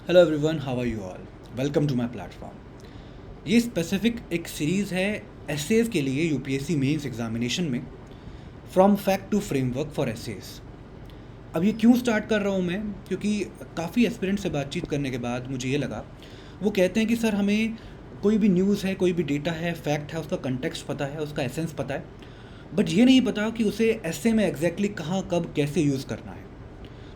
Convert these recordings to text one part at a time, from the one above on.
Hello everyone, how are you all? Welcome to my platform. ये specific एक series है essays के लिए यूपीएससी मेंस एग्जामिनेशन में, from fact to framework for essays. अब ये क्यों स्टार्ट कर रहा हूँ मैं? क्योंकि काफ़ी एस्पिरेंट से बातचीत करने के बाद मुझे ये लगा, वो कहते हैं कि सर हमें कोई भी न्यूज़ है, कोई भी डेटा है, फैक्ट है, उसका कंटेक्स्ट पता है, उसका एसेंस पता है, बट ये नहीं पता कि उसे एसे में एग्जैक्टली कहाँ, कब, कैसे यूज़ करना है।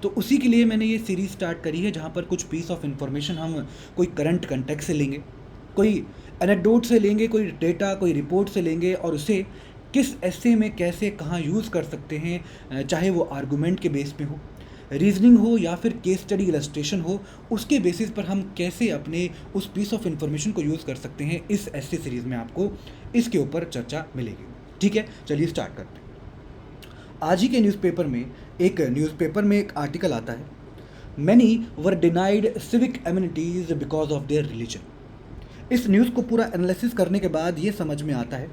तो उसी के लिए मैंने ये सीरीज़ स्टार्ट करी है, जहाँ पर कुछ पीस ऑफ इन्फॉर्मेशन हम कोई करंट कंटेक्स्ट से लेंगे, कोई एनेक्डोट से लेंगे, कोई डेटा, कोई रिपोर्ट से लेंगे, और उसे किस ऐसे में कैसे कहाँ यूज़ कर सकते हैं, चाहे वो आर्गूमेंट के बेस पे हो, रीजनिंग हो, या फिर केस स्टडी इलस्ट्रेशन हो, उसके बेसिस पर हम कैसे अपने उस पीस ऑफ इन्फॉर्मेशन को यूज़ कर सकते हैं। इस ऐसे सीरीज़ में आपको इसके ऊपर चर्चा मिलेगी। ठीक है, चलिए स्टार्ट करते हैं। आज ही के न्यूज़पेपर में एक आर्टिकल आता है, many were denied civic amenities because of their religion. इस न्यूज़ को पूरा एनालिसिस करने के बाद ये समझ में आता है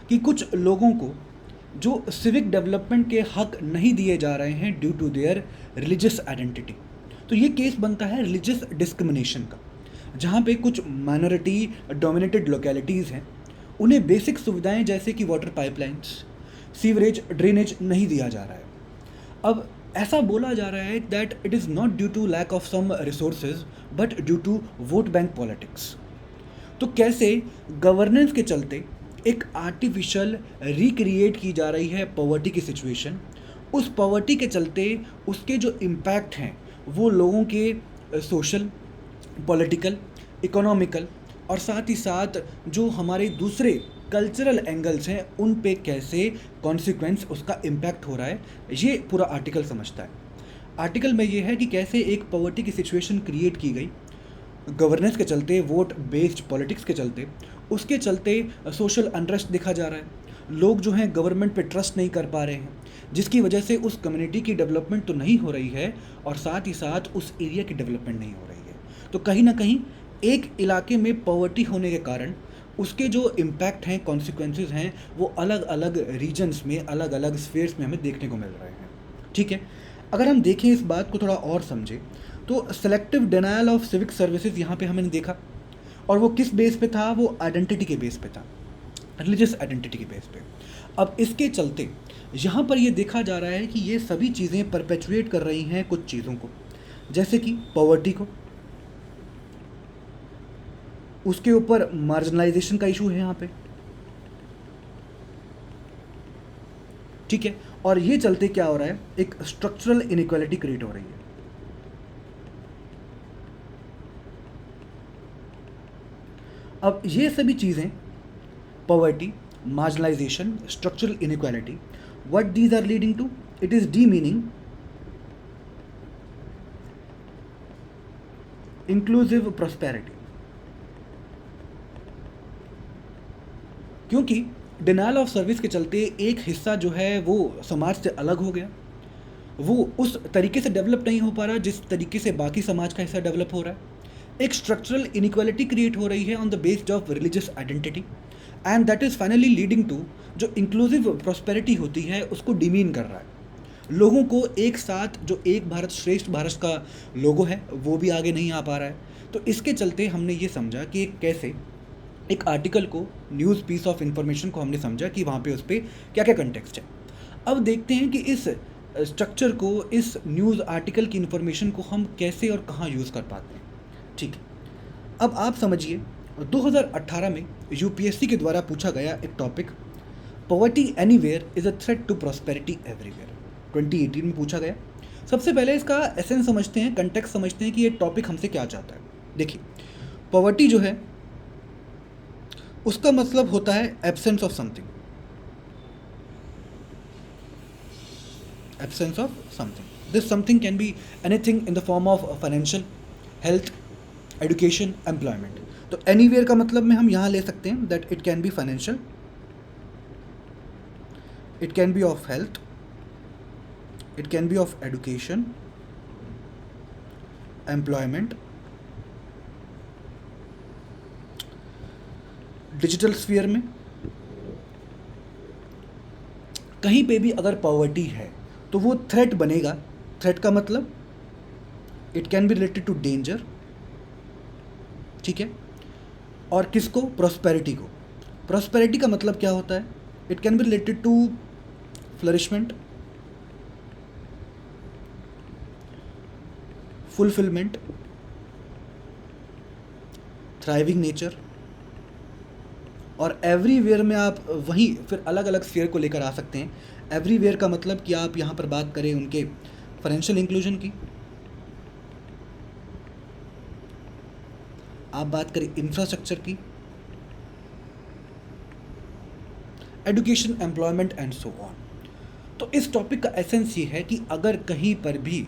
कि कुछ लोगों को जो सिविक डेवलपमेंट के हक नहीं दिए जा रहे हैं due to their religious identity. तो ये केस बनता है रिलीजियस डिस्क्रिमिनेशन का, जहाँ पे कुछ माइनॉरिटी डोमिनेटेड लोकेलिटीज़ हैं, उन्हें बेसिक सुविधाएं जैसे कि वाटर पाइपलाइंस, सीवरेज, ड्रेनेज नहीं दिया जा रहा है। अब ऐसा बोला जा रहा है that it is not due to lack of some resources but due to vote bank politics. तो कैसे गवर्नेंस के चलते एक आर्टिफिशियल रिक्रिएट की जा रही है पॉवर्टी की सिचुएशन, उस पॉवर्टी के चलते उसके जो इम्पैक्ट हैं वो लोगों के सोशल, पॉलिटिकल, इकोनॉमिकल, और साथ ही साथ जो हमारे दूसरे कल्चरल एंगल्स हैं उन पे कैसे कॉन्सिक्वेंस, उसका इम्पैक्ट हो रहा है, ये पूरा आर्टिकल समझता है। आर्टिकल में ये है कि कैसे एक पॉवर्टी की सिचुएशन क्रिएट की गई गवर्नेंस के चलते, वोट बेस्ड पॉलिटिक्स के चलते, उसके चलते सोशल अनरेस्ट देखा जा रहा है। लोग जो हैं गवर्नमेंट पे ट्रस्ट नहीं कर पा रहे हैं, जिसकी वजह से उस कम्युनिटी की डेवलपमेंट तो नहीं हो रही है और साथ ही साथ उस एरिया की डेवलपमेंट नहीं हो रही है। तो कहीं ना कहीं एक इलाके में पॉवर्टी होने के कारण उसके जो इम्पैक्ट हैं, कॉन्सिक्वेंसेज हैं, वो अलग अलग रीजन्स में, अलग अलग स्फेयर्स में हमें देखने को मिल रहे हैं। ठीक है, अगर हम देखें इस बात को थोड़ा और समझें तो selective denial of civic services यहाँ पे हमने देखा, और वो किस बेस पे था? वो आइडेंटिटी के बेस पे था, रिलीजियस आइडेंटिटी के बेस पे। अब इसके चलते यहाँ पर ये देखा जा रहा है कि ये सभी चीज़ें परपेचुएट कर रही हैं कुछ चीज़ों को, जैसे कि पॉवर्टी को, उसके ऊपर मार्जिनलाइजेशन का इशू है यहाँ पे। ठीक है, और ये चलते क्या हो रहा है, एक स्ट्रक्चरल इनइक्वालिटी क्रिएट हो रही है। अब ये सभी चीज़ें, poverty, marginalisation, structural inequality, what these are leading to? It is demeaning inclusive prosperity. क्योंकि डिनायल ऑफ सर्विस के चलते एक हिस्सा जो है वो समाज से अलग हो गया, वो उस तरीके से डेवलप नहीं हो पा रहा जिस तरीके से बाकी समाज का हिस्सा डेवलप हो रहा है। एक स्ट्रक्चरल इनइक्वालिटी क्रिएट हो रही है on the based of religious identity, and that is finally leading to जो इंक्लूसिव प्रॉस्पेरिटी होती है उसको डिमीन कर रहा है। लोगों को एक साथ जो एक भारत श्रेष्ठ भारत का लोगो है वो भी आगे नहीं आ पा रहा है। तो इसके चलते हमने ये समझा कि कैसे एक आर्टिकल को, न्यूज़ पीस ऑफ इंफॉर्मेशन को हमने समझा कि वहाँ पे उस पर क्या क्या कंटेक्स्ट है। अब देखते हैं कि इस स्ट्रक्चर को, इस न्यूज़ आर्टिकल की इन्फॉर्मेशन को हम कैसे और कहाँ यूज़ कर पाते हैं। ठीक है, अब आप समझिए 2018 में यूपीएससी के द्वारा पूछा गया एक topic, poverty anywhere is a threat to prosperity everywhere, 2018 में पूछा गया। सबसे पहले इसका एसेंस समझते हैं, कंटेक्स्ट समझते हैं कि ये टॉपिक हमसे क्या चाहता है। देखिए, पॉवर्टी जो है उसका मतलब होता है absence of something, absence of something. This something can be anything in the form of financial, health, education, employment. तो एनीवेयर का मतलब में हम यहाँ ले सकते हैं that it can be financial, it can B of health, it can B of education, employment, digital sphere में कहीं पे भी अगर पॉवर्टी है तो वो थ्रेट बनेगा। थ्रेट का मतलब it can be related to danger, ठीक है। और किसको? प्रॉस्पेरिटी को। प्रॉस्पेरिटी का मतलब क्या होता है? It can be related to flourishment, fulfilment, thriving nature, और एवरीवेयर में आप वहीं फिर अलग अलग स्फीयर को लेकर आ सकते हैं। एवरीवेयर का मतलब कि आप यहाँ पर बात करें उनके फाइनेंशियल इंक्लूजन की, आप बात करें इंफ्रास्ट्रक्चर की, education, employment and so on. तो इस टॉपिक का एसेंस ये है कि अगर कहीं पर भी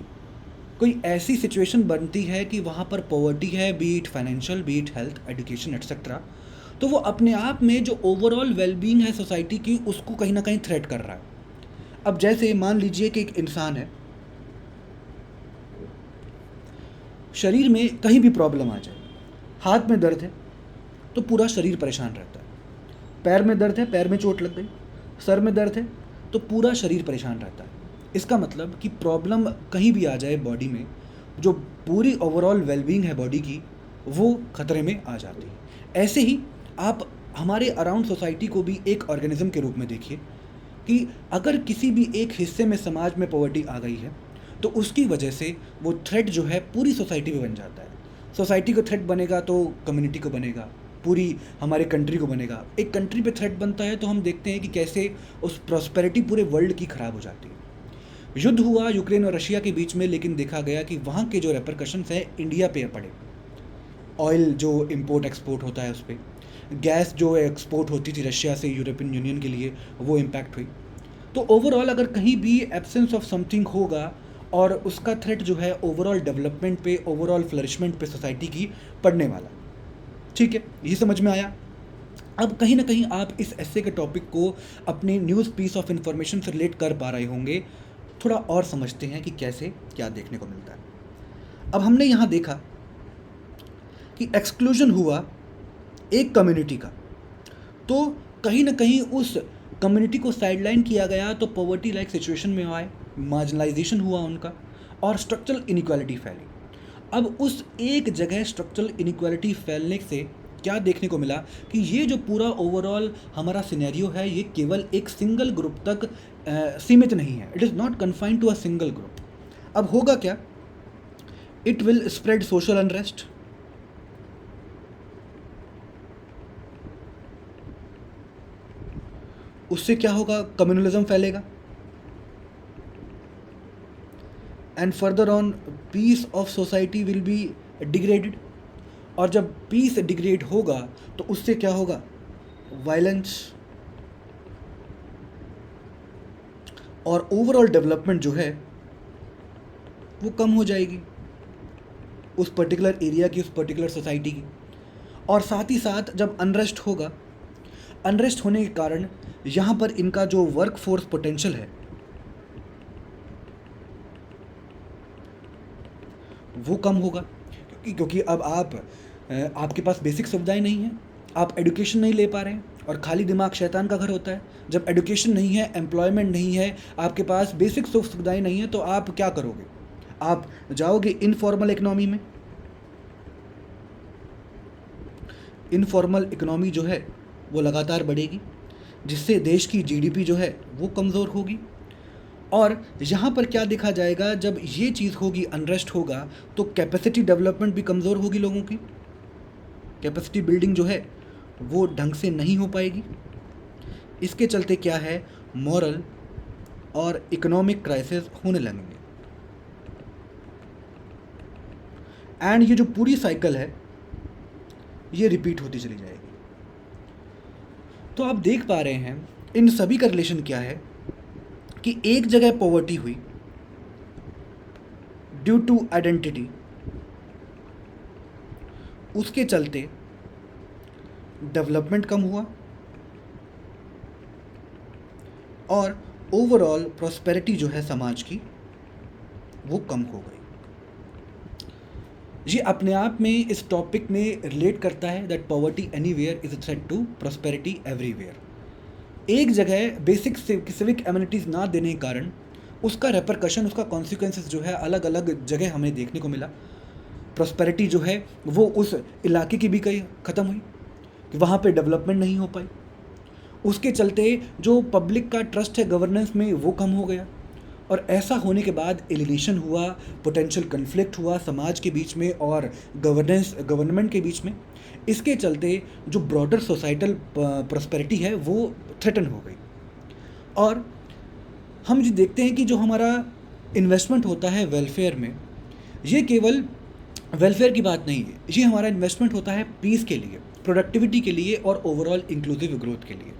कोई ऐसी सिचुएशन बनती है कि वहाँ पर पॉवर्टी है, B it financial, B it health, education etcetera, तो वो अपने आप में जो ओवरऑल वेलबींग है सोसाइटी की, उसको कहीं ना कहीं थ्रेट कर रहा है। अब जैसे मान लीजिए कि एक इंसान है, शरीर में कहीं भी प्रॉब्लम आ जाए, हाथ में दर्द है तो पूरा शरीर परेशान रहता है, पैर में दर्द है, पैर में चोट लग गई, सर में दर्द है तो पूरा शरीर परेशान रहता है। इसका मतलब कि प्रॉब्लम कहीं भी आ जाए बॉडी में, जो पूरी ओवरऑल वेलबींग है बॉडी की, वो खतरे में आ जाती है। ऐसे ही आप हमारे अराउंड सोसाइटी को भी एक ऑर्गेनिज्म के रूप में देखिए कि अगर किसी भी एक हिस्से में समाज में पॉवर्टी आ गई है तो उसकी वजह से वो थ्रेट जो है पूरी सोसाइटी में बन जाता है। सोसाइटी को थ्रेट बनेगा तो कम्युनिटी को बनेगा, पूरी हमारे कंट्री को बनेगा। एक कंट्री पे थ्रेट बनता है तो हम देखते हैं कि कैसे उस प्रॉस्पेरिटी पूरे वर्ल्ड की ख़राब हो जाती है। युद्ध हुआ यूक्रेन और रशिया के बीच में, लेकिन देखा गया कि वहाँ के जो रेपरकशंस हैं इंडिया पे पड़े। ऑयल जो इम्पोर्ट एक्सपोर्ट होता है उस पर, गैस जो एक्सपोर्ट होती थी रशिया से यूरोपियन यूनियन के लिए, वो इम्पैक्ट हुई। तो ओवरऑल अगर कहीं भी एब्सेंस ऑफ समथिंग होगा और उसका थ्रेट जो है ओवरऑल डेवलपमेंट पे, ओवरऑल फ्लरिशमेंट पे सोसाइटी की पड़ने वाला। ठीक है, ये समझ में आया। अब कहीं ना कहीं आप इस एस्से के टॉपिक को अपने न्यूज़ पीस ऑफ इंफॉर्मेशन से रिलेट कर पा रहे होंगे। थोड़ा और समझते हैं कि कैसे क्या देखने को मिलता है। अब हमने यहाँ देखा कि एक्सक्लूजन हुआ एक कम्युनिटी का, तो कहीं ना कहीं उस कम्युनिटी को साइडलाइन किया गया, तो पॉवर्टी लाइक सिचुएशन में आए, मार्जिनलाइजेशन हुआ उनका, और स्ट्रक्चरल इनइक्वालिटी फैली। अब उस एक जगह स्ट्रक्चरल इनइक्वालिटी फैलने से क्या देखने को मिला कि ये जो पूरा ओवरऑल हमारा सिनेरियो है, ये केवल एक सिंगल ग्रुप तक सीमित नहीं है। It is not confined to a single group. अब होगा क्या? It will spread social unrest, उससे क्या होगा? कम्युनलिज्म फैलेगा, and further on peace of society will be degraded. और जब पीस डिग्रेड होगा तो उससे क्या होगा? वायलेंस, और ओवरऑल डेवलपमेंट जो है वो कम हो जाएगी उस पर्टिकुलर एरिया की, उस पर्टिकुलर सोसाइटी की। और साथ ही साथ जब अनरेस्ट होगा, अनरेस्ट होने के कारण यहाँ पर इनका जो वर्क फोर्स पोटेंशियल है वो कम होगा, क्योंकि अब आपके पास बेसिक सुविधाएं नहीं हैं, आप एजुकेशन नहीं ले पा रहे हैं, और खाली दिमाग शैतान का घर होता है। जब एजुकेशन नहीं है, एम्प्लॉयमेंट नहीं है, आपके पास बेसिक सुख सुविधाएं नहीं है, तो आप क्या करोगे? आप जाओगे इनफॉर्मल इकोनॉमी में। इनफॉर्मल इकोनॉमी जो है वो लगातार बढ़ेगी, जिससे देश की जीडीपी जो है वो कमज़ोर होगी। और यहाँ पर क्या देखा जाएगा? जब ये चीज़ होगी, अनरेस्ट होगा, तो कैपेसिटी डेवलपमेंट भी कमज़ोर होगी लोगों की। कैपेसिटी बिल्डिंग जो है वो ढंग से नहीं हो पाएगी। इसके चलते क्या है? मॉरल और इकोनॉमिक क्राइसिस होने लगेंगे। एंड ये जो पूरी साइकिल है ये रिपीट होती चली जाएगी। तो आप देख पा रहे हैं इन सभी का रिलेशन क्या है कि एक जगह पॉवर्टी हुई ड्यू टू आइडेंटिटी, उसके चलते डेवलपमेंट कम हुआ और ओवरऑल प्रॉस्पेरिटी जो है समाज की वो कम हो गई। ये अपने आप में इस टॉपिक में रिलेट करता है that poverty anywhere is a threat to prosperity everywhere. एक जगह बेसिक सिविक एमिनिटीज़ ना देने के कारण उसका रेपरकशन, उसका कॉन्सिक्वेंसेस जो है अलग अलग जगह हमें देखने को मिला। प्रॉस्पेरिटी जो है वो उस इलाके की भी कहीं ख़त्म हुई, कि वहाँ पे डेवलपमेंट नहीं हो पाई। उसके चलते जो पब्लिक का ट्रस्ट है गवर्नेंस में वो कम हो गया, और ऐसा होने के बाद एलिनेशन हुआ, पोटेंशियल कन्फ्लिक्ट हुआ समाज के बीच में और गवर्नमेंट के बीच में। इसके चलते जो ब्रॉडर सोसाइटल प्रॉस्पेरिटी है वो थ्रेटन हो गई। और हम जो देखते हैं कि जो हमारा इन्वेस्टमेंट होता है वेलफेयर में, ये केवल वेलफेयर की बात नहीं है, ये हमारा इन्वेस्टमेंट होता है पीस के लिए, प्रोडक्टिविटी के लिए और ओवरऑल इंक्लूसिव ग्रोथ के लिए।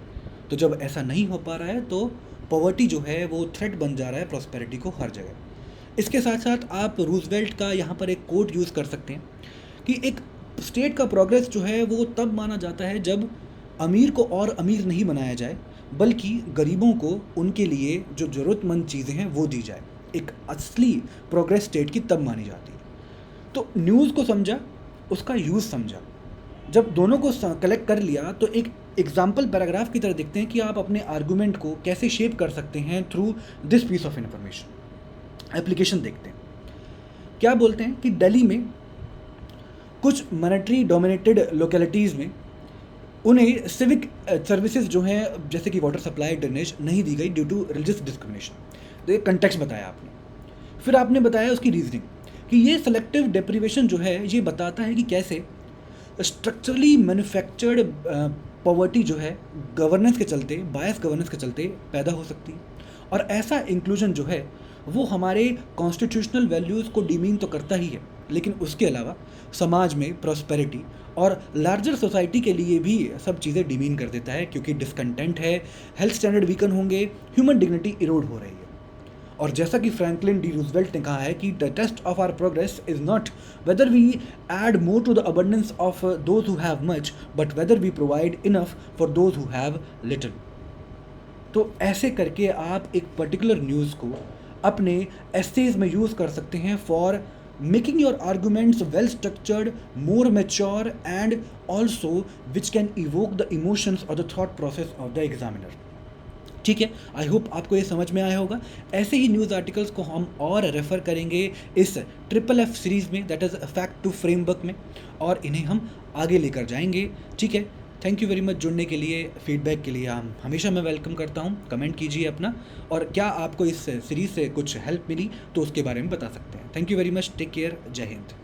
तो जब ऐसा नहीं हो पा रहा है तो पॉवर्टी जो है वो थ्रेट बन जा रहा है प्रॉस्पेरिटी को हर जगह। इसके साथ साथ आप रूजवेल्ट का यहाँ पर एक कोट यूज़ कर सकते हैं कि एक स्टेट का प्रोग्रेस जो है वो तब माना जाता है जब अमीर को और अमीर नहीं बनाया जाए, बल्कि गरीबों को उनके लिए जो ज़रूरतमंद चीज़ें हैं वो दी जाए। एक असली प्रोग्रेस स्टेट की तब मानी जाती है। तो न्यूज़ को समझा, उसका यूज़ समझा, जब दोनों को कलेक्ट कर लिया तो एक एग्जाम्पल पैराग्राफ की तरह देखते हैं कि आप अपने आर्गूमेंट को कैसे शेप कर सकते हैं through this piece of information. Application देखते हैं, क्या बोलते हैं कि दिल्ली में कुछ मिलिट्री डोमिनेटेड लोकेलिटीज़ में उन्हें सिविक सर्विसेज जो हैं जैसे कि वाटर सप्लाई, ड्रेनेज नहीं दी गई ड्यू टू रिलीजियस डिस्क्रिमिनेशन। तो ये कंटेक्स्ट बताया आपने, फिर आपने बताया उसकी रीजनिंग कि ये सेलेक्टिव डेप्रीवेशन जो है ये बताता है कि कैसे स्ट्रक्चरली मैन्युफैक्चर्ड पॉवर्टी जो है गवर्नेंस के चलते, बायस गवर्नेंस के चलते पैदा हो सकती है। और ऐसा इंक्लूजन जो है वो हमारे कॉन्स्टिट्यूशनल वैल्यूज़ को डिमीन तो करता ही है, लेकिन उसके अलावा समाज में प्रॉस्पेरिटी और लार्जर सोसाइटी के लिए भी सब चीज़ें डिमीन कर देता है, क्योंकि डिसकंटेंट है, हेल्थ स्टैंडर्ड वीकन होंगे, ह्यूमन डिग्निटी इरोड हो रही है। और जैसा कि फ्रैंकलिन डी रूजवेल्ट ने कहा है कि the test of our progress is not whether we add more to the abundance of those who have much, but whether we provide enough for those who have little. तो ऐसे करके आप एक particular news को अपने essays में use कर सकते हैं for making your arguments well structured, more mature and also which can evoke the emotions और the thought process of the examiner. ठीक है, आई होप आपको ये समझ में आया होगा। ऐसे ही न्यूज़ आर्टिकल्स को हम और रेफ़र करेंगे इस FFF सीरीज़ में, that is fact to framework में, और इन्हें हम आगे लेकर जाएंगे। ठीक है, थैंक यू वेरी मच जुड़ने के लिए, फीडबैक के लिए हम हमेशा मैं वेलकम करता हूँ। कमेंट कीजिए अपना, और क्या आपको इस सीरीज़ से कुछ हेल्प मिली तो उसके बारे में बता सकते हैं। Thank you very much, take care, जय हिंद।